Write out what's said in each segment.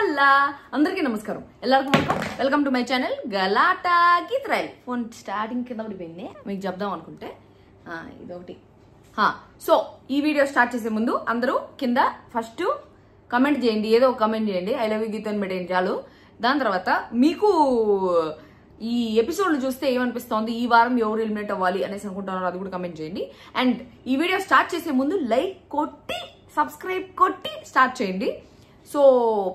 హోలా అందరికీ నమస్కారం ఎల్లరికీ welcome to my channel Galatta గీత్రాయల్ ఫోన్ స్టార్టింగ్ కింద పడిపోయింది మీకు చెప్దాం అనుకుంటే ఇదొకటి సో ఈ వీడియో స్టార్ట్ చేసే ముందు అందరూ కింద ఫస్ట్ కమెంట్ చేయండి, ఏదో ఒక కమెంట్ చేయండి. ఐ లవ్ యూ గీత అని పెట్టేయండి చాలు. దాని తర్వాత మీకు ఈ ఎపిసోడ్లు చూస్తే ఏమనిపిస్తోంది, ఈ వారం ఎవరు ఎలిమినేట్ అవ్వాలి అనేసి అనుకుంటున్నారో అది కూడా కమెంట్ చేయండి. అండ్ ఈ వీడియో స్టార్ట్ చేసే ముందు లైక్ కొట్టి సబ్స్క్రైబ్ కొట్టి స్టార్ట్ చేయండి. సో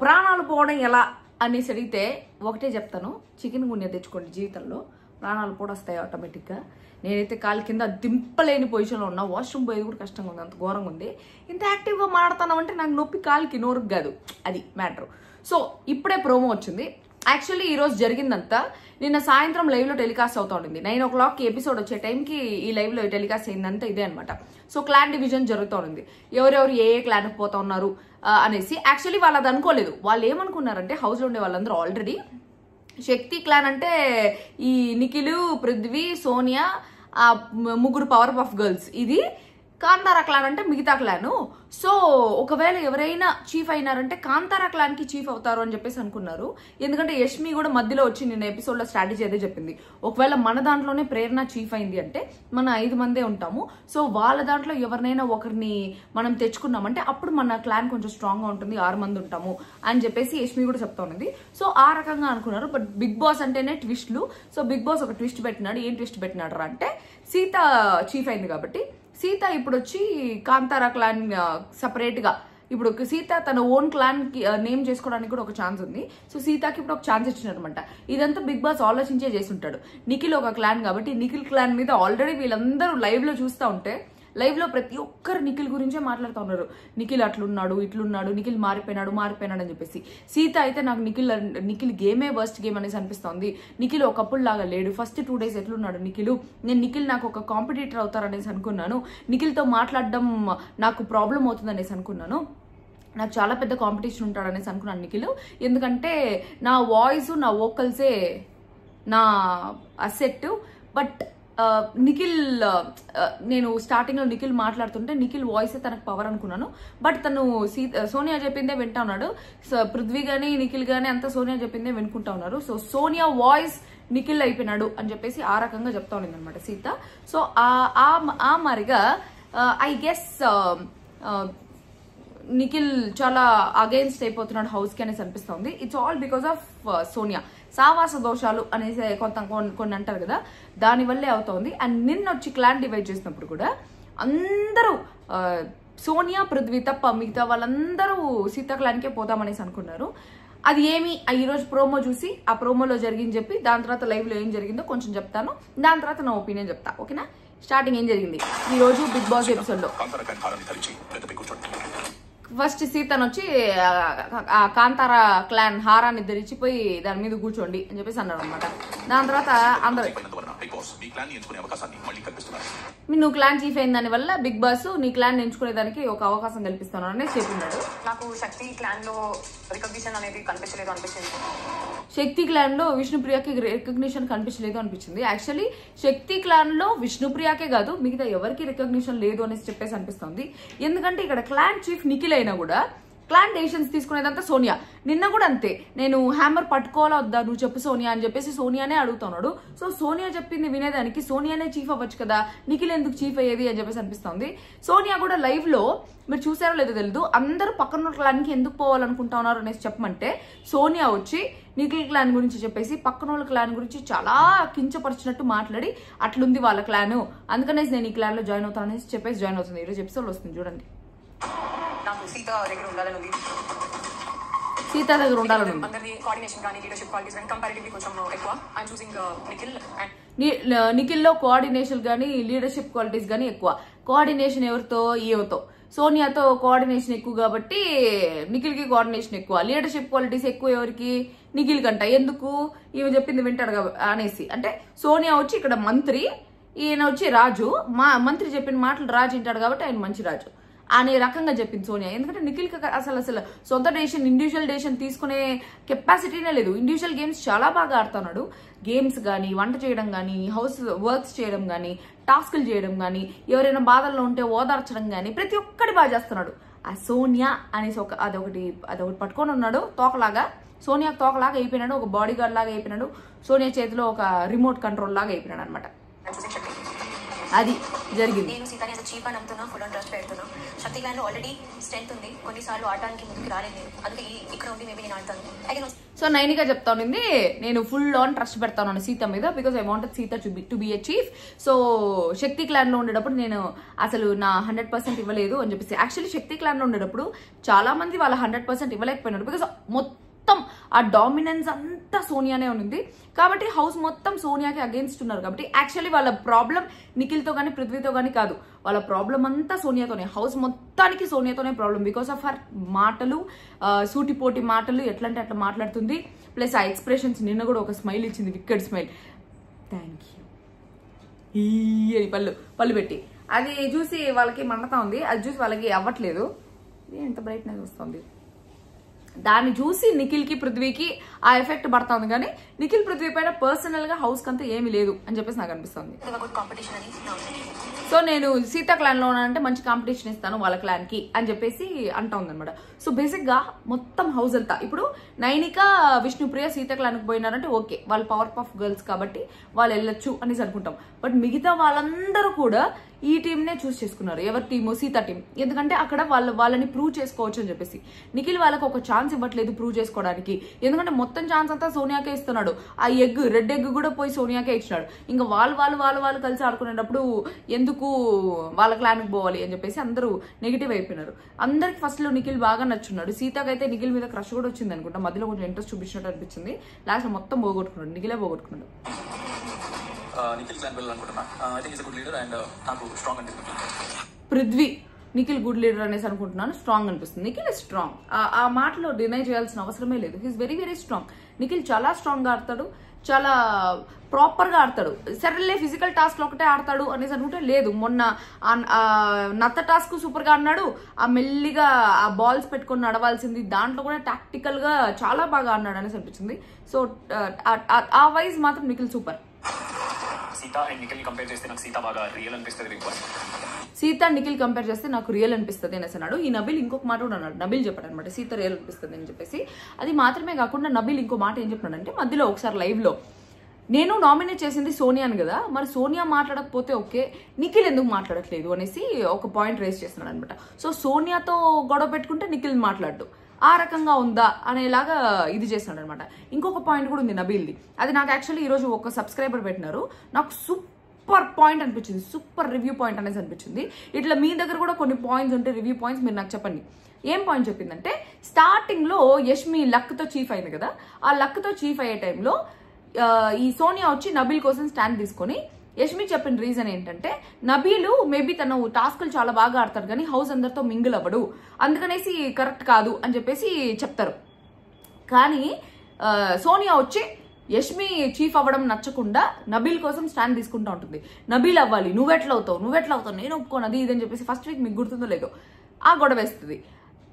ప్రాణాలు పోవడం ఎలా అనేసి అడిగితే ఒకటే చెప్తాను, చికెన్ గున్య తెచ్చుకోండి. జీవితంలో ప్రాణాలు కూడా వస్తాయి ఆటోమేటిక్గా. నేనైతే కాలు కింద దింపలేని పొజిషన్లో ఉన్నా, వాష్రూమ్ పోయేది కూడా కష్టంగా ఉంది, అంత ఘోరంగా ఉంది. ఇంత యాక్టివ్గా మాట్లాడుతున్నామంటే నాకు నొప్పి కాలుకి నోరుకు కాదు, అది మ్యాటర్. సో ఇప్పుడే ప్రోమో వచ్చింది. యాక్చువల్లీ ఈరోజు జరిగిందంతా నిన్న సాయంత్రం లైవ్లో టెలికాస్ట్ అవుతా ఉండింది. 9 o'clock ఎపిసోడ్ వచ్చే టైంకి ఈ లైవ్లో టెలికాస్ట్ అయిందంతా ఇదే అనమాట. సో క్లాన్ డివిజన్ జరుగుతూ ఉంది, ఎవరెవరు ఏ క్లాన్కి పోతా ఉన్నారు అనేసి. యాక్చువల్లీ వాళ్ళు అది అనుకోలేదు. వాళ్ళు ఏమనుకున్నారంటే హౌస్లో ఉండే వాళ్ళందరూ ఆల్రెడీ శక్తి క్లాన్ అంటే ఈ నిఖిల్, పృథ్వీ, సోనియా, ముగ్గురు పవర్ పఫ్ గర్ల్స్, ఇది కాంతారా క్లాన్ అంటే మిగతా క్లాను. సో ఒకవేళ ఎవరైనా చీఫ్ అయినారంటే కాంతారా క్లాన్ కి చీఫ్ అవుతారు అని చెప్పేసి అనుకున్నారు. ఎందుకంటే యష్మి కూడా మధ్యలో వచ్చి నిన్న ఎపిసోడ్ లో స్ట్రాటజీ అదే చెప్పింది, ఒకవేళ మన దాంట్లోనే ప్రేరణ చీఫ్ అయింది అంటే మన 5 మందే ఉంటాము. సో వాళ్ళ దాంట్లో ఎవరినైనా ఒకరిని మనం తెచ్చుకున్నామంటే అప్పుడు మన క్లాన్ కొంచెం స్ట్రాంగ్ గా ఉంటుంది, 6 మంది ఉంటాము అని చెప్పేసి యష్మి కూడా చెప్తా ఉన్నది. సో ఆ రకంగా అనుకున్నారు. బట్ బిగ్ బాస్ అంటేనే ట్విస్ట్లు. సో బిగ్ బాస్ ఒక ట్విస్ట్ పెట్టినాడు. ఏం ట్విస్ట్ పెట్టినాడు అంటే సీత చీఫ్ అయింది కాబట్టి సీత ఇప్పుడు వచ్చి కాంతారా క్లాన్ సపరేట్ గా ఇప్పుడు సీత తన ఓన్ క్లాన్ కి నేమ్ చేసుకోవడానికి కూడా ఒక ఛాన్స్ ఉంది. సో సీతకి ఇప్పుడు ఒక ఛాన్స్ ఇచ్చినమాట. ఇదంతా బిగ్ బాస్ ఆలోచించే చేసి ఉంటాడు. నిఖిల్ ఒక క్లాన్ కాబట్టి నిఖిల్ క్లాన్ మీద ఆల్రెడీ వీళ్ళందరూ లైవ్ లో చూస్తూ ఉంటే లైవ్ లో ప్రతి ఒక్కరు నిఖిల్ గురించే మాట్లాడుతూ ఉన్నారు. నిఖిల్ అట్లున్నాడు, ఇట్లున్నాడు, నిఖిల్ మారిపోయినాడు అని చెప్పేసి. సీత అయితే నాకు నిఖిల్ గేమే వర్స్ట్ గేమ్ అనేసి అనిపిస్తోంది. నిఖిల్ ఒకప్పుడు లాగా లేడు. ఫస్ట్ 2 days ఎట్లున్నాడు నిఖిల్ నాకు ఒక కాంపిటీటర్ అవుతారనేసి అనుకున్నాను. నిఖిల్తో మాట్లాడడం నాకు ప్రాబ్లం అవుతుంది అనేసి అనుకున్నాను. నాకు చాలా పెద్ద కాంపిటీషన్ ఉంటాడనేసి అనుకున్నాను నిఖిల్. ఎందుకంటే నా వాయిస్, నా వోకల్సే నా అసెట్. బట్ నిఖిల్ నేను స్టార్టింగ్ లో నిఖిల్ మాట్లాడుతుంటే నిఖిల్ వాయిస్ తనకు పవర్ అనుకున్నాను. బట్ తను సోనియా చెప్పిందే వింటా ఉన్నాడు. పృథ్వీ గానీ నిఖిల్ గానీ అంతా సోనియా చెప్పిందే వినుకుంటా ఉన్నారు. సో సోనియా వాయిస్ నిఖిల్ అయిపోయినాడు అని చెప్పేసి ఆ రకంగా చెప్తా ఉంది అనమాట సీత. సో ఆ మరిగా ఐ గెస్ నిఖిల్ చాలా అగైన్స్ట్ అయిపోతున్నాడు హౌస్ కి అనేసి అనిపిస్తుంది. It's all because of Sonia. సావాస దోషాలు అనేసి కొన్ని అంటారు కదా, దానివల్లే అవుతోంది. అండ్ నిన్న వచ్చి క్లాన్ డివైడ్ చేసినప్పుడు కూడా అందరూ సోనియా, పృథ్వీ తప్ప మిగతా వాళ్ళందరూ సీతా క్లాన్కే పోదామనేసి అనుకున్నారు. అది ఏమి ఈరోజు ప్రోమో చూసి ఆ ప్రోమోలో జరిగింది చెప్పి దాని తర్వాత లైవ్ లో ఏం జరిగిందో కొంచెం చెప్తాను. దాని తర్వాత నా ఒపీనియన్ చెప్తా, ఓకేనా? స్టార్టింగ్ ఏం జరిగింది ఈ రోజు బిగ్ బాస్ ఎపిసోడ్ లో. ఫస్ట్ సీతను వచ్చి కాంతారా క్లాన్ హారాన్ని ధరించిపోయి దాని మీద కూర్చోండి అని చెప్పేసి అన్నాడు అనమాట. దాని తర్వాత అందరూ నువ్వు క్లాన్ చీఫ్ అయిన దాని వల్ల బిగ్ బాస్ నీ క్లాన్ ఎంచుకునేదానికి ఒక అవకాశం కల్పిస్తున్నాడు అని చెప్పినాడు. నాకు శక్తి క్లాన్ లో రికగ్నిషన్ అనేది కనిపించలేదు అనిపించింది. శక్తి క్లాన్ లో విష్ణుప్రియకి రికగ్నిషన్ కనిపించలేదు అనిపించింది. యాక్చువల్లీ శక్తి క్లాన్ లో విష్ణుప్రియకే కాదు మిగతా ఎవరికి రికగ్నిషన్ లేదు అనేసి చెప్పేసి అనిపిస్తుంది. ఎందుకంటే ఇక్కడ క్లాన్ చీఫ్ నిఖిల్ అయినా కూడా క్లాన్ డెసిషన్స్ తీసుకునేదంతా సోనియా. నిన్న కూడా అంతే, నేను హ్యామర్ పట్టుకోవాలా వద్దా నువ్వు చెప్పు సోనియా అని చెప్పేసి సోనియానే అడుగుతున్నాడు. సో సోనియా చెప్పింది వినేదానికి సోనియానే చీఫ్ అవ్వచ్చు కదా, నిఖిల్ ఎందుకు చీఫ్ అయ్యేది అని చెప్పేసి అనిపిస్తుంది. సోనియా కూడా లైవ్ లో మీరు చూసారో లేదో తెలియదు, అందరూ పక్కన క్లాన్కి ఎందుకు పోవాలనుకుంటా ఉన్నారు అనేసి చెప్పమంటే సోనియా వచ్చి నిఖిల్ క్లాన్ గురించి చెప్పేసి పక్కన వాళ్ళ క్లాన్ గురించి చాలా కించపరిచినట్టు మాట్లాడి అట్లుంది వాళ్ళ క్లాను, అందుకనేసి నేను ఈ క్లాన్ లో జాయిన్ అవుతాను అనేసి చెప్పేసి జాయిన్ అవుతుంది. ఈరోజు ఎపిసోడ్ వస్తుంది చూడండి. సీత దగ్గర ఉండాలని సీత దగ్గర ఉండాలని నిఖిల్ లో కోఆర్డినేషన్ గానీ లీడర్షిప్ క్వాలిటీస్ గానీ ఎక్కువ. కోఆర్డినేషన్ ఎవరితో? ఈవతో. సోనియాతో కోఆర్డినేషన్ ఎక్కువ కాబట్టి నిఖిల్ కి కోఆర్డినేషన్ ఎక్కువ. లీడర్షిప్ క్వాలిటీస్ ఎక్కువ ఎవరికి? నిఖిల్ కంట. ఎందుకు? ఈమె చెప్పింది వింటాడు అనేసి. అంటే సోనియా వచ్చి ఇక్కడ మంత్రి, ఈయన వచ్చి రాజు. మంత్రి చెప్పిన మాటలు రాజు వింటాడు కాబట్టి ఆయన మంచి రాజు అనే రకంగా చెప్పింది సోనియా. ఎందుకంటే నిఖిల్ అసలు సొంత డెసిషన్, ఇండివిజువల్ డెసిషన్ తీసుకునే కెపాసిటీనే లేదు. ఇండివిజువల్ గేమ్స్ చాలా బాగా ఆడుతున్నాడు. గేమ్స్ కానీ, వంట చేయడం కానీ, హౌస్ వర్క్స్ చేయడం కానీ, టాస్కులు చేయడం కానీ, ఎవరైనా బాధల్లో ఉంటే ఓదార్చడం కానీ ప్రతి ఒక్కటి బాగా చేస్తున్నాడు. ఆ సోనియా అనేసి అదొకటి పట్టుకొని ఉన్నాడు తోకలాగా. సోనియాకి తోకలాగా అయిపోయినాడు, ఒక బాడీ గార్డ్ లాగా అయిపోయినాడు. సోనియా చేతిలో ఒక రిమోట్ కంట్రోల్ లాగా అయిపోయినాడు అనమాట. అది జరిగింది. నేను సీతాని అంత చీప్ అని అంటున్నా, ఫుల్ ఆన్ ట్రస్ట్ పెడుతున్నా. శక్తి క్లాన్ లో ఆల్రెడీ స్ట్రెంత్ ఉంది, కొన్నిసార్లు ఆడడానికి ముందుకు రాలేదు, అందుకే ఇక్కడ ఉండి మేబీ నేను ఆడతాను. సో నైనిక చెప్తా ఉంది నేను ఫుల్ ఆన్ ట్రస్ట్ పెడతాను సీత మీద, because I want Sita to be a chief. So Shakti clan లో ఉండేటప్పుడు నేను అసలు నా 100% ఇవ్వలేదు అని చెప్పేసి. యాక్చువల్లీ శక్తి క్లాన్ లో ఉండేటప్పుడు చాలా మంది వాళ్ళ 100% ఇవ్వలేకపోయినారు, బికాస్ మొత్తం ఆ డామినెన్స్ అంతా సోనియానే ఉంది కాబట్టి హౌస్ మొత్తం సోనియాకి అగేన్స్ట్ ఉన్నారు కాబట్టి యాక్చువల్లీ వాళ్ళ ప్రాబ్లం నిఖిల్తో కానీ పృథ్వీతో కానీ కాదు, వాళ్ళ ప్రాబ్లం అంతా సోనియాతోనే. హౌస్ మొత్తానికి సోనియాతోనే ప్రాబ్లం బికాస్ ఆఫ్ హర్ మాటలు, సూటిపోటి మాటలు, ఎట్లా అంటే అట్లా మాట్లాడుతుంది. ప్లస్ ఆ ఎక్స్ప్రెషన్స్, నిన్న కూడా ఒక స్మైల్ ఇచ్చింది, వికెడ్ స్మైల్, థ్యాంక్ యూ అని పళ్ళు పెట్టి. అది చూసి వాళ్ళకి మండతా ఉంది, అది చూసి వాళ్ళకి అవ్వట్లేదు. ఎంత బ్రైట్నెస్ వస్తుంది, దాన్ని చూసి నిఖిల్కి పృథ్వీకి ఆ ఎఫెక్ట్ పడుతుంది. కానీ నిఖిల్ పృథ్వీ పైన పర్సనల్ గా హౌస్ కంతా ఏమీ లేదు అని చెప్పేసి నాకు అనిపిస్తుంది. సో నేను సీతా క్లాన్ లో అంటే మంచి కాంపిటీషన్ ఇస్తాను వాళ్ళ క్లాన్ కి అని చెప్పేసి అంటా ఉందనమాట. సో బేసిక్ గా మొత్తం హౌస్ అంతా ఇప్పుడు నైనిక, విష్ణుప్రియ సీతా క్లాన్ కి పోయినారంటే ఓకే, వాళ్ళు పవర్ పఫ్ గర్ల్స్ కాబట్టి వాళ్ళు వెళ్ళొచ్చు అనేసి అనుకుంటాం. బట్ మిగతా వాళ్ళందరూ కూడా ఈ టీం నే చూస్ చేసుకున్నారు. ఎవరి టీము? సీతా టీం. ఎందుకంటే అక్కడ వాళ్ళని ప్రూవ్ చేసుకోవచ్చు అని చెప్పేసి. నిఖిల్ వాళ్ళకి ఒక ఛాన్స్ ఇవ్వట్లేదు ప్రూవ్ చేసుకోవడానికి, ఎందుకంటే మొత్తం ఛాన్స్ అంతా సోనియాకే ఇస్తున్నాడు. ఆ రెడ్ ఎగ్ కూడా పోయి సోనియాకే ఇచ్చినాడు. ఇంకా వాళ్ళు కలిసి ఆడుకునేటప్పుడు ఎందుకు వాళ్ళ క్లాన్ కి పోవాలి అని చెప్పేసి అందరూ నెగిటివ్ అయిపోయినారు. అందరికి ఫస్ట్ లో నిఖిల్ బాగా నచ్చున్నాడు. సీతాకైతే నిఖిల్ మీద క్రష్ కూడా వచ్చింది అనుకుంటా, మధ్యలో కొంచెం ఇంట్రెస్ట్ చూపించినట్టు అనిపించింది. లాస్ట్ మొత్తం పోగొట్టుకున్నాడు, నిఖిలే పోగొట్టుకున్నాడు. పృథ్వీ నిఖిల్ గుడ్ లీడర్ అనేసి అనుకుంటున్నాను, స్ట్రాంగ్ అనిపిస్తుంది. నిఖిల్ ఇస్ స్ట్రాంగ్, ఆ మాటలో డినై చేయాల్సిన అవసరమే లేదు. He's very very strong. Nikhil చాలా స్ట్రాంగ్ గా ఆడతాడు, చాలా ప్రాపర్ గా ఆడతాడు. సరేలే ఫిజికల్ టాస్క్ లో ఒకటే ఆడతాడు అనేసి అనుకుంటే లేదు. మొన్న నత్త టాస్క్ సూపర్ గా ఆడినాడు. ఆ మెల్లిగా ఆ బాల్స్ పెట్టుకొని నడవాల్సింది, దాంట్లో కూడా టాక్టికల్ గా చాలా బాగా ఆడినాడు అనేసి అనిపించింది. సో ఆ వైజ్ మాత్రం Nikhil super. Sita and Nikhil compare చేస్తే నాకు సీతా బాగా రియల్ అనిపిస్తుంది. సీతా నిఖిల్ కంపేర్ చేస్తే నాకు రియల్ అనిపిస్తుంది అనేసి అన్నాడు. ఈ నబిల్ ఇంకొక మాట కూడా అన్నాడు, నబిల్ చెప్పాడు అనమాట సీత రియల్ అనిపిస్తుంది అని చెప్పేసి. అది మాత్రమే కాకుండా నబిల్ ఇంకో మాట ఏం చెప్పాడంటే, మధ్యలో ఒకసారి లైవ్ లో నేను నామినేట్ చేసింది సోనియాని కదా, మరి సోనియా మాట్లాడకపోతే ఓకే, నిఖిల్ ఎందుకు మాట్లాడట్లేదు అనేసి ఒక పాయింట్ రేస్ చేస్తున్నాడు అనమాట. సో సోనియాతో గొడవ పెట్టుకుంటే నిఖిల్ మాట్లాడు, ఆ రకంగా ఉందా అనేలాగా ఇది చేస్తున్నాడు అనమాట. ఇంకొక పాయింట్ కూడా ఉంది నబీల్ది, అది నాకు యాక్చువల్లీ ఈరోజు ఒక సబ్స్క్రైబర్ పెట్టినారు, నాకు సూపర్ పాయింట్ అనిపించింది, సూపర్ రివ్యూ పాయింట్ అనేసి అనిపించింది. ఇట్లా మీ దగ్గర కూడా కొన్ని పాయింట్స్ ఉంటే రివ్యూ పాయింట్స్ మీరు నాకు చెప్పండి. ఏం పాయింట్ చెప్పిందంటే, స్టార్టింగ్ లో యష్మి లక్ తో చీఫ్ అయింది కదా, ఆ లక్ తో చీఫ్ అయ్యే టైంలో ఈ సోనియా వచ్చి నబీల్ కోసం స్టాండ్ తీసుకొని యష్మి చెప్పిన రీజన్ ఏంటంటే, నబీలు మేబీ తను టాస్కులు చాలా బాగా ఆడతాడు కానీ హౌస్ అందరితో మింగిల్ అవ్వడు, అందుకనేసి కరెక్ట్ కాదు అని చెప్పేసి చెప్తారు. కానీ సోనియా వచ్చి యష్మి చీఫ్ అవ్వడం నచ్చకుండా నబీల్ కోసం స్టాండ్ తీసుకుంటూ ఉంటుంది. నబీల్ అవ్వాలి, నువ్వెట్లా అవుతావు, నేను ఒప్పుకోను, అది ఇదని చెప్పేసి ఫస్ట్ వీక్ మీకు గుర్తుందో లేదో ఆ గొడవ వేస్తుంది.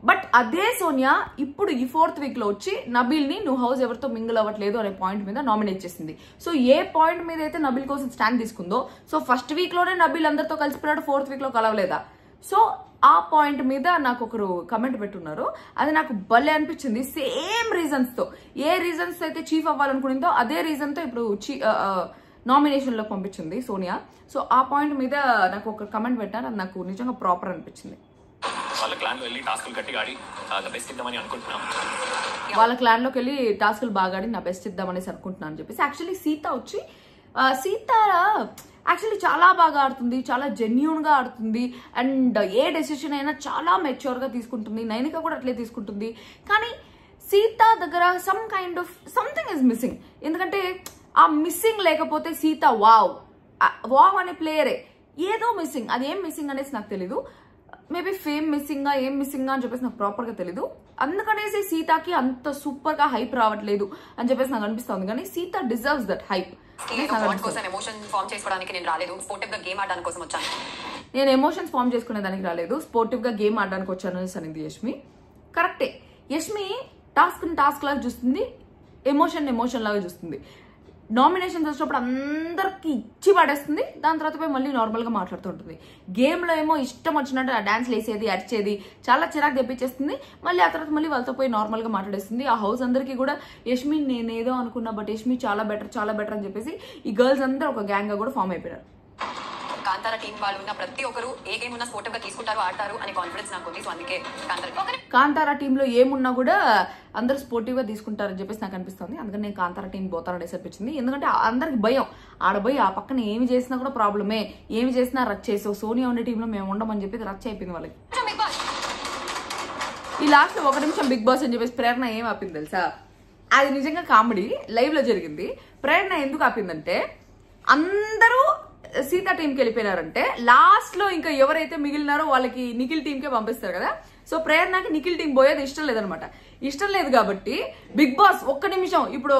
బట్ అదే సోనియా ఇప్పుడు ఈ 4th వీక్ లో వచ్చి నబీల్ ని నువ్వు హౌస్ ఎవరితో మింగిల్ అవ్వట్లేదు అనే పాయింట్ మీద నామినేట్ చేసింది. సో ఏ పాయింట్ మీద అయితే నబీల్ కోసం స్టాండ్ తీసుకుందో, సో ఫస్ట్ వీక్ లోనే నబీల్ అందరితో కలిసిపోయాడు, 4th వీక్ లో కలవలేదా? సో ఆ పాయింట్ మీద నాకు ఒకరు కమెంట్ పెట్టున్నారు, అది నాకు భలే అనిపించింది. సేమ్ రీజన్స్ తో, ఏ రీజన్స్ అయితే చీఫ్ అవ్వాలనుకునిందో అదే రీజన్ తో ఇప్పుడు నామినేషన్ లో పంపించింది సోనియా. సో ఆ పాయింట్ మీద నాకు ఒక కమెంట్ పెట్టారు, అది నాకు నిజంగా ప్రాపర్ అనిపించింది. వాళ్ళ క్లాన్ లో వెళ్ళి టాస్కులు గట్టిగా ఆడి బెస్ట్ ఇద్దామని అనుకుంటున్నాం. వాళ్ళ క్లాన్ లోకి వెళ్ళి టాస్కులు బాగా ఆడి నా బెస్ట్ ఇద్దామనేసి అనుకుంటున్నాను అని చెప్పేసి. యాక్చువల్లీ సీత వచ్చి యాక్చువల్లీ చాలా బాగా ఆడుతుంది, చాలా జెన్యూన్ గా ఆడుతుంది, అండ్ ఏ డెసిషన్ అయినా చాలా మెచ్యూర్ గా తీసుకుంటుంది. నైనిక కూడా అట్లే తీసుకుంటుంది. కానీ సీత దగ్గర some kind of something is missing. ఎందుకంటే ఆ మిస్సింగ్ లేకపోతే సీత వావ్ అనే ప్లేయరే, ఏదో మిస్సింగ్, అది ఏం మిస్సింగ్ అనేసి నాకు తెలీదు. మేబీ ఫేమ్ మిస్సింగ్ ఏం మిస్సింగ్ అని చెప్పేసి నాకు ప్రాపర్ గా తెలీదు. అందుకనేసి సీతాకి అంత సూపర్ గా హైప్ రావట్లేదు అని చెప్పేసి నాకు అనిపిస్తుంది. కానీ సీత డిజర్వ్స్ దట్ హైప్. నేను ఎమోషన్స్ ఫామ్ చేసుకునే దానికి రాలేదు, స్పోర్టివ్ గా గేమ్ ఆడడానికి వచ్చాను అనేది యష్మి కరెక్టే. యష్మి టాస్క్ లాగా చూస్తుంది, ఎమోషన్ లాగా చూస్తుంది. నామినేషన్స్ వచ్చినప్పుడు అందరికి ఇచ్చి పడేస్తుంది, దాని తర్వాత పోయి మళ్ళీ నార్మల్గా మాట్లాడుతుంటుంది. గేమ్లో ఏమో ఇష్టం వచ్చినట్టు ఆ డాన్స్లు వేసేది, అరిచేది, చాలా చిరాకు తెప్పించేస్తుంది. మళ్ళీ ఆ తర్వాత మళ్ళీ వాళ్ళతో పోయి నార్మల్గా మాట్లాడేస్తుంది. ఆ హౌస్ అందరికీ కూడా యష్మి నేనేదో అనుకున్నా, బట్ యష్మి చాలా బెటర్ అని చెప్పేసి ఈ గర్ల్స్ అందరూ ఒక గ్యాంగ్గా కూడా ఫామ్ అయిపోయారు. కాంతారా టీం వాళ్ళు ఉన్న ప్రతి ఒక్కరు ఏ గేమ్ ఉన్నా స్పోర్టివ్ గా తీసుకుంటారు, ఆడతారు అనే కాన్ఫిడెన్స్ నాకు ఉంది. సో అందుకే కాంతారా టీంలో ఏమున్నా కూడా అందరూ స్పోర్టివ్ గా తీసుకుంటారని చెప్పేసి నాకు అనిపిస్తుంది. అందుకని నేను కాంతారా టీం పోతానని అనిపించింది. ఎందుకంటే అందరికి భయం, ఆడబోయి ఆ పక్కన ఏమి చేసినా కూడా ప్రాబ్లమే, ఏమి చేసినా రచ్ చేసావు, సోనియా ఉండే టీంలో మేము ఉండమని చెప్పి రచ్ అయిపోయింది వాళ్ళకి. ఈ లాస్ట్ లో 1 నిమిషం బిగ్ బాస్ అని చెప్పేసి ప్రేరణ ఏం ఆపింది తెలుసా? అది నిజంగా కామెడీ, లైవ్ లో జరిగింది. ప్రేరణ ఎందుకు ఆపిందంటే, అందరూ సీతా టీంకి వెళ్ళిపోయినారంటే లాస్ట్ లో ఇంకా ఎవరైతే మిగిలినారో వాళ్ళకి నిఖిల్ టీంకే పంపిస్తారు కదా. సో ప్రేరణకి నిఖిల్ టీం పోయేది ఇష్టం లేదనమాట. ఇష్టం లేదు కాబట్టి బిగ్ బాస్ 1 నిమిషం ఇప్పుడు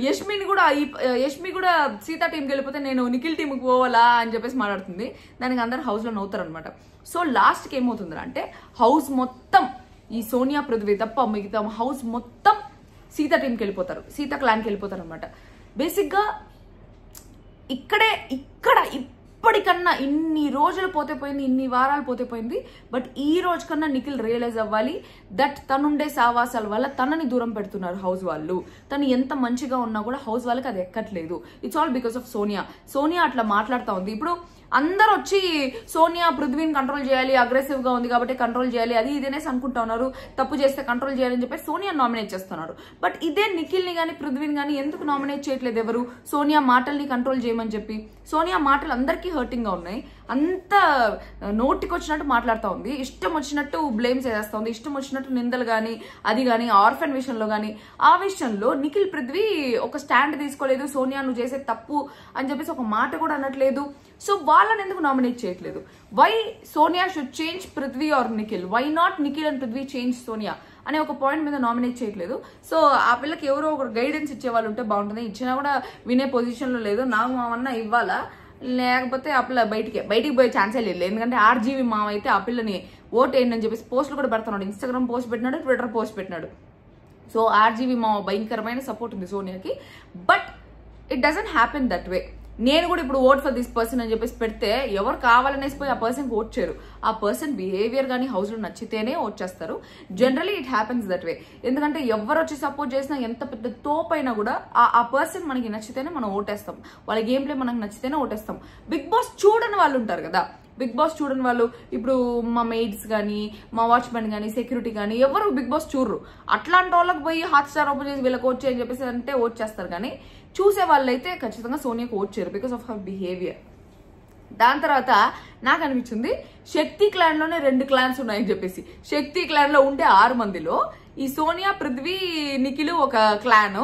యష్మి కూడా సీతా టీంకి వెళ్ళిపోతే నేను నిఖిల్ టీంకి పోవాలా అని చెప్పేసి మాట్లాడుతుంది. దానికి అందరు హౌస్ లో నవ్వుతారు అనమాట. సో లాస్ట్ కి ఏమవుతుంది అంటే, హౌస్ మొత్తం ఈ సోనియా పృథ్వీ తప్ప మిగతా హౌస్ మొత్తం సీతా టీంకి వెళ్ళిపోతారు, సీతా క్లాన్కి వెళ్ళిపోతారు అనమాట. బేసిక్ గా ఇక్కడ ఇప్పటికన్నా ఇన్ని రోజులు పోతే పోయింది, ఇన్ని వారాలు పోతే పోయింది. బట్ ఈ రోజు కన్నా నిఖిల్ రియలైజ్ అవ్వాలి దట్ తనుండే సావాసాల వల్ల తనని దూరం పెడుతున్నారు హౌస్ వాళ్ళు. తను ఎంత మంచిగా ఉన్నా కూడా హౌస్ వాళ్ళకి అది ఎక్కట్లేదు. It's all because of Sonia అట్లా మాట్లాడుతూ ఉంది. ఇప్పుడు అందరు వచ్చి సోనియా పృథ్వీని కంట్రోల్ చేయాలి, అగ్రెసివ్ గా ఉంది కాబట్టి కంట్రోల్ చేయాలి, అది ఇదేనేసి అనుకుంటా ఉన్నారు. తప్పు చేస్తే కంట్రోల్ చేయాలని చెప్పి సోనియా నామినేట్ చేస్తున్నారు. బట్ ఇదే నిఖిల్ ని కానీ పృథ్వీని కానీ ఎందుకు నామినేట్ చేయట్లేదు ఎవరు? సోనియా మాటల్ని కంట్రోల్ చేయమని చెప్పి. సోనియా మాటలు అందరికీ హర్టింగ్ గా ఉన్నాయి. అంత నోటికి వచ్చినట్టు మాట్లాడుతూ ఉంది, ఇష్టం వచ్చినట్టు బ్లేమ్స్ చేస్తా ఉంది, ఇష్టం వచ్చినట్టు నిందలు కానీ అది కానీ ఆర్ఫన్ విషయంలో కానీ. ఆ విషయంలో నిఖిల్ పృథ్వీ ఒక స్టాండ్ తీసుకోలేదు, సోనియా నువ్వు చేసే తప్పు అని చెప్పేసి ఒక మాట కూడా అనట్లేదు. సో వాళ్ళని ఎందుకు నామినేట్ చేయట్లేదు? Why Sonia should change Prithvi or Nikhil? Why not Nikhil and Prithvi change Sonia అనే ఒక పాయింట్ మీద నామినేట్ చేయట్లేదు. సో ఆ పిల్లకి ఎవరో ఒక గైడెన్స్ ఇచ్చే వాళ్ళు ఉంటే బాగుంటుంది. ఇచ్చినా కూడా వినే పొజిషన్ లో లేదు. నాకు మామన్నా ఇవ్వాలా, లేకపోతే ఆ పిల్ల బయటికి పోయే ఛాన్సే లేదు. ఎందుకంటే ఆర్జీవి మామ అయితే ఆ పిల్లని ఓట్ వేయండి అని చెప్పేసి పోస్టులు కూడా పెడుతున్నాడు. ఇన్స్టాగ్రామ్ పోస్ట్ పెట్టినాడు, ట్విట్టర్ పోస్ట్ పెట్టినాడు. సో ఆర్జీవి మామ భయంకరమైన సపోర్ట్ ఉంది సోనియాకి. But it doesn't happen that way. నేను కూడా ఇప్పుడు ఓట్ ఫర్ దిస్ పర్సన్ అని చెప్పేసి పెడితే ఎవరు కావాలనేసి పోయి ఆ పర్సన్కి ఓట్ చేయరు. ఆ పర్సన్ బిహేవియర్ కానీ హౌస్లో నచ్చితేనే ఓట్ చేస్తారు. Generally it happens that way. ఎందుకంటే ఎవరు వచ్చి సపోర్ట్ చేసినా, ఎంత పెద్ద తోపైనా కూడా ఆ పర్సన్ మనకి నచ్చితేనే మనం ఓటేస్తాం. వాళ్ళ గేమ్ ప్లే మనకు నచ్చితేనే ఓటేస్తాం. బిగ్ బాస్ చూడని వాళ్ళు ఉంటారు కదా, బిగ్ బాస్ చూడని వాళ్ళు, ఇప్పుడు మా మెయిడ్స్ కానీ, మా వాచ్మెన్ కానీ, సెక్యూరిటీ కానీ ఎవరు బిగ్ బాస్ చూడరు. అట్లాంటి వాళ్ళకి పోయి హాట్స్టార్ ఓపెన్ చేసి వీళ్ళకి ఓట్ చేయని చెప్పేసి అంటే ఓట్ చేస్తారు. కానీ చూసే వాళ్ళైతే ఖచ్చితంగా సోనియాకి ఓట్ చేయరు బికాస్ ఆఫ్ హర్ బిహేవియర్. దాని తర్వాత నాకు అనిపించింది, శక్తి క్లాన్ లోనే 2 క్లాన్స్ ఉన్నాయని చెప్పేసి. శక్తి క్లాన్ లో ఉండే 6 మందిలో ఈ సోనియా, పృథ్వీ, నిఖిల్ ఒక క్లాన్,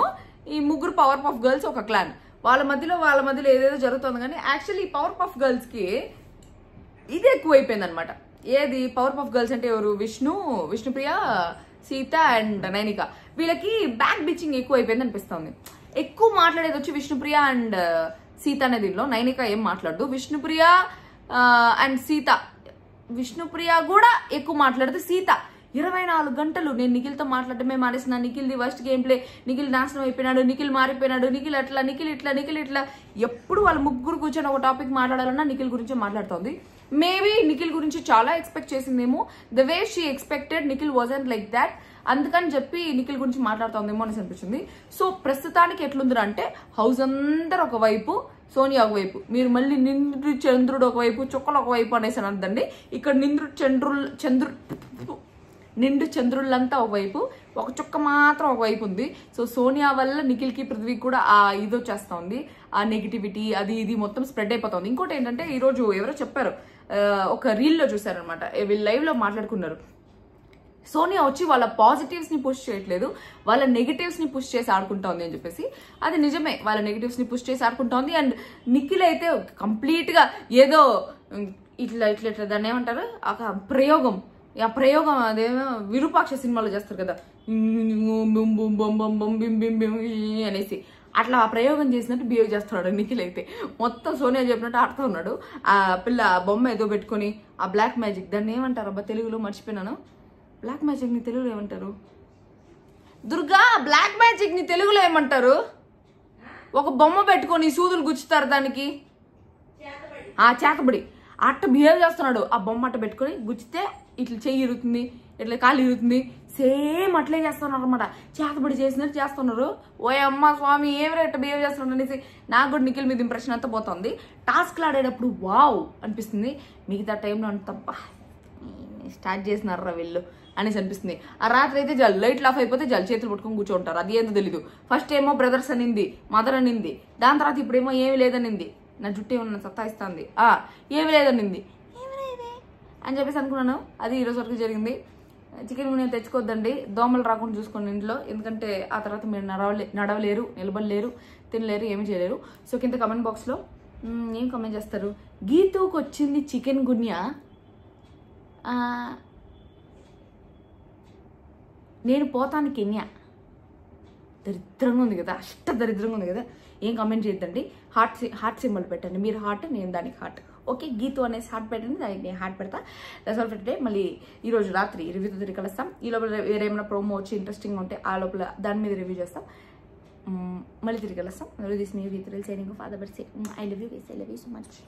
ఈ 3 పవర్ పఫ్ గర్ల్స్ ఒక క్లాన్. వాళ్ళ మధ్యలో ఏదేదో జరుగుతుంది. కానీ యాక్చువల్లీ ఈ పవర్ పఫ్ గర్ల్స్ కి ఇది ఎక్కువైపోయింది అనమాట. ఏది పవర్ పఫ్ గర్ల్స్ అంటే ఎవరు? విష్ణుప్రియ, సీత అండ్ నైనిక. వీళ్ళకి బ్యాక్ బిచ్చింగ్ ఎక్కువ అయిపోయింది అనిపిస్తుంది. ఎక్కువ మాట్లాడేది వచ్చి విష్ణుప్రియ అండ్ సీత అనే దీనిలో. నైనిక ఏం మాట్లాడదు. విష్ణుప్రియ అండ్ సీత, విష్ణుప్రియ కూడా ఎక్కువ మాట్లాడదు. సీత 24 గంటలు నేను నిఖిల్తో మాట్లాడటమే మానేసిన, నిఖిల్ది వర్స్ట్ గేమ్ ప్లే, నిఖిల్ నాశనం అయిపోయినాడు, నిఖిల్ మారిపోయినాడు, నిఖిల్ అట్లా, నిఖిల్ ఇట్లా. ఎప్పుడు వాళ్ళ ముగ్గురు కూర్చొని ఒక టాపిక్ మాట్లాడాలన్నా నిఖిల్ గురించి మాట్లాడుతోంది. మేబీ నిఖిల్ గురించి చాలా ఎక్స్పెక్ట్ చేసిందేమో. The way she expected Nikhil wasn't like that. అందుకని చెప్పి నిఖిల్ గురించి మాట్లాడుతోందేమో అని అనిపించింది. సో ప్రస్తుతానికి ఎట్లుందిరా అంటే, హౌస్ అందరు ఒకవైపు, సోనియా ఒకవైపు, మీరు మళ్ళీ నిండు చంద్రుడు ఒకవైపు, చుక్కలు ఒకవైపు అనేసి అనద్దండి. ఇక్కడ నిండు చంద్రుళ్ళంతా ఒకవైపు, ఒక చుక్క మాత్రం ఒకవైపు ఉంది. సో సోనియా వల్ల నిఖిల్కి, పృథ్వీకి కూడా ఆ ఇది వచ్చేస్తా ఉంది, ఆ నెగిటివిటీ అది ఇది మొత్తం స్ప్రెడ్ అయిపోతుంది. ఇంకోటి ఏంటంటే, ఈరోజు ఎవరో చెప్పారు, ఒక రీల్లో చూసారనమాట, వీళ్ళు లైవ్ లో మాట్లాడుకున్నారు. సోనియా వచ్చి వాళ్ళ పాజిటివ్స్ ని పుష్ చేయట్లేదు, వాళ్ళ నెగిటివ్స్ ని పుష్ చేసి ఆడుకుంటా ఉంది అని చెప్పేసి. అది నిజమే, వాళ్ళ నెగిటివ్స్ ని పుష్ చేసి ఆడుకుంటా ఉంది. అండ్ నిఖిల్ అయితే కంప్లీట్ గా ఏదో ఇట్లా దాన్ని ఏమంటారు, ఆ ప్రయోగం అదేమో విరూపాక్ష సినిమాలో చేస్తారు కదా అనేసి, అట్లా ఆ ప్రయోగం చేసినట్టు బిహేవ్ చేస్తున్నాడు నిఖిల్ అయితే. మొత్తం సోనియా చెప్పినట్టు ఆడుతూ ఉన్నాడు. ఆ పిల్ల బొమ్మ ఏదో పెట్టుకొని, ఆ బ్లాక్ మ్యాజిక్ దాన్ని ఏమంటారు అబ్బా తెలుగులో, మర్చిపోయినాను. బ్లాక్ మ్యాజిక్ ని తెలుగులో ఏమంటారు? దుర్గా, బ్లాక్ మ్యాజిక్ ని తెలుగులో ఏమంటారు? ఒక బొమ్మ పెట్టుకొని సూదులు గుచ్చుతారు దానికి, చేతబడి అట్ట బిహేవ్ చేస్తున్నాడు. ఆ బొమ్మ అట్ట పెట్టుకొని గుచ్చితే ఇట్లా చెయ్యి ఇరుగుతుంది, ఇట్లా కాలు ఇరుగుతుంది, సేమ్ అట్లే చేస్తున్నారు అనమాట. చేతబడి చేసినట్టు చేస్తున్నారు. ఓ అమ్మ స్వామి ఏమైనా ఇట్లా బిహేవ్ చేస్తున్నాడు అనేసి నాకు కూడా నిఖిల్ మీద ఇంప్రెషన్ అంతా పోతుంది. టాస్క్లు ఆడేటప్పుడు వావ్ అనిపిస్తుంది, మిగతా టైంలో అంత స్టార్ట్ చేసినారా వీళ్ళు అనేసి అనిపిస్తుంది. ఆ రాత్రి అయితే జల్ లైట్లు ఆఫ్ అయిపోతే జల్ చేతులు పట్టుకొని కూర్చోంటారు. అది ఏందో తెలీదు. ఫస్ట్ ఏమో బ్రదర్స్ అనింది, మదర్ అనింది, దాని తర్వాత ఇప్పుడేమో ఏమి లేదనింది, నా జుట్టు ఏమన్నా సత్తాయిస్తుంది, ఏమి లేదనింది, అని చెప్పేసి అనుకున్నాను. అది ఈరోజు వరకు జరిగింది. చికెన్ నేను తెచ్చుకోవద్దండి, దోమలు రాకుండా చూసుకోండి ఇంట్లో, ఎందుకంటే ఆ తర్వాత మీరు నడవలేరు, నిలబడలేరు, తినలేరు, ఏమి చేయలేరు. సో కింద కమెంట్ బాక్స్లో ఏం కమెంట్ చేస్తారు? గీతూకి వచ్చింది చికెన్ గున్యా, నేను పోతాను కెన్యా. దరిద్రంగా ఉంది కదా, దరిద్రంగా ఉంది కదా. ఏం కమెంట్ చేయొద్దండి. హార్ట్ సింబల్ పెట్టండి, మీరు హార్ట్, నేను దానికి హార్ట్. ఓకే, గీతు అనేసి హార్ట్ పెట్టండి, దానికి నేను హార్ట్ పెడతా. That's all for today. మళ్ళీ ఈరోజు రాత్రి రివ్యూతో తిరిగి కలుస్తాం. ఈ లోపల వేరేమైనా ప్రోమో వచ్చి ఇంట్రెస్టింగ్ ఉంటే ఆ లోపల దాని మీద రివ్యూ చేస్తాం. మళ్ళీ తిరిగి కలుస్తాం. This me with signing off. I love you guys, I love you so much.